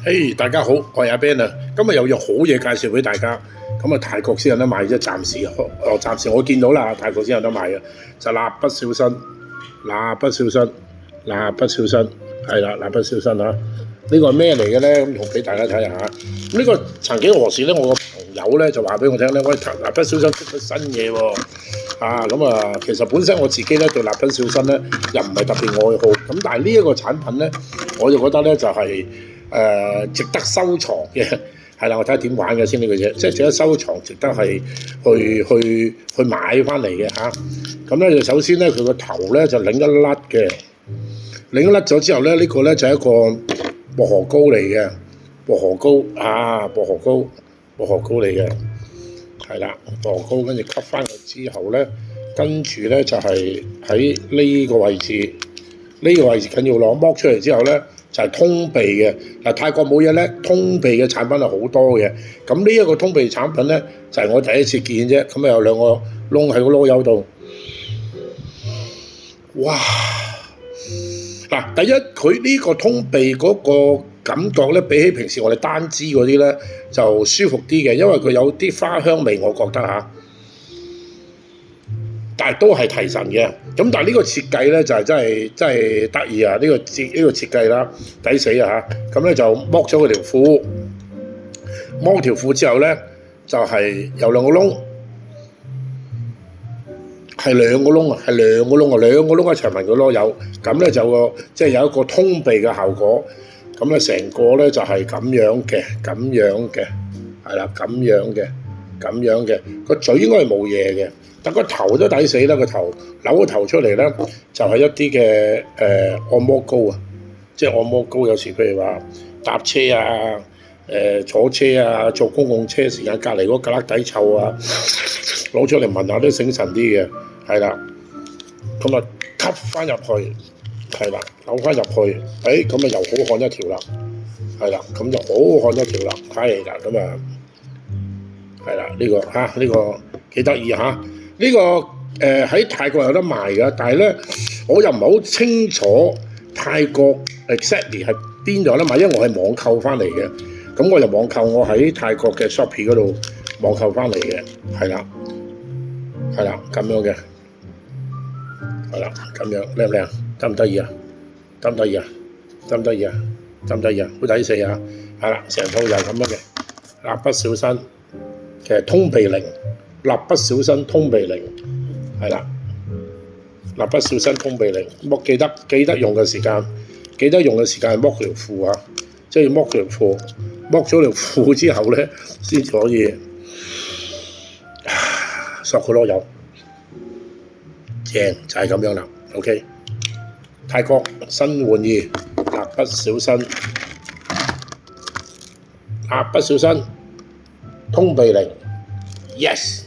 嘿，大家好，我係阿 Ben 啊，今日有樣好嘢介紹俾大家。咁啊，泰國先有得賣啫，暫時我見到啦，泰國先有得賣嘅，就蠟筆小新，蠟筆小新，蠟筆小新，係啦，蠟筆小新啊！呢個係咩嚟嘅咧？咁同俾大家睇下嚇。呢個曾幾何時咧，我個朋友咧就話俾我聽咧，喂，蠟筆小新出咗新嘢喎。咁啊，其實本身我自己咧對蠟筆小新咧又唔係特別愛好，咁但係呢一個產品咧，我就覺得咧就係、值得收藏嘅，係啦，我睇下點玩嘅先呢個嘢，即係值得收藏，值得係去買翻嚟嘅嚇。咁咧就首先咧佢個頭咧就擰一甩嘅，擰一甩咗之後咧，呢個咧就係一個薄荷膏嚟嘅，薄荷膏嚟嘅，係啦，薄荷膏跟住吸翻佢之後咧，跟住咧就係喺呢個位置，緊要攞剝出嚟之後咧。就係通鼻嘅，嗱泰國冇嘢咧，通鼻嘅產品係好多嘅。咁呢一個通鼻產品咧，就係我第一次見啫。咁啊有兩個窿喺個籮柚度，哇！嗱，第一佢呢個通鼻嗰個感覺咧，比起平時我哋單支嗰啲咧就舒服啲嘅，因為佢有啲花香味，我覺得嚇。但係都係提神嘅，咁但係呢個設計咧就係真係得意啊！呢個設計啦，抵死啊嚇！咁咧就剝咗佢條褲，剝條褲之後咧就係有兩個窿，係兩個窿啊，兩個窿一齊紋個籮柚，咁咧就即係有一個通鼻嘅效果，咁咧成個咧就係咁樣嘅，係啦，咁樣嘅，個嘴應該係冇嘢嘅。但個頭都抵死啦！個頭扭個頭出嚟咧，就係一啲嘅按摩膏啊，即係按摩膏。有時譬如話搭車啊、坐車啊、坐公共車時間隔離嗰格旯底臭啊，攞出嚟聞下都醒神啲嘅，係啦。咁啊吸翻入去，係啦，扭翻入去，咁啊又好看一條啦，係啦，咁就好看一條啦，係啦，咁啊係啦，呢個幾得意嚇。呢個喺泰國有得賣㗎，但係咧我又唔係好清楚泰國 exactly 係邊度有得賣，因為我係網購翻嚟嘅，咁我就網購，我喺泰國嘅 Shopee 嗰度網購翻嚟嘅，係啦，咁樣嘅，係啦，咁樣靚唔靚？得唔得意啊？得唔得意啊？好抵死啊！係啦，成套就係咁樣嘅，蠟筆小新嘅通鼻靈。蠟筆小新通鼻靈，係啦，蠟筆小新通鼻靈，記得用嘅時間係剝條褲啊，即係要剝條褲，剝咗條褲之後咧，先至可以索個籮柚，正就係咁樣啦。OK， 泰國新玩意蠟筆小新通鼻靈 ，yes。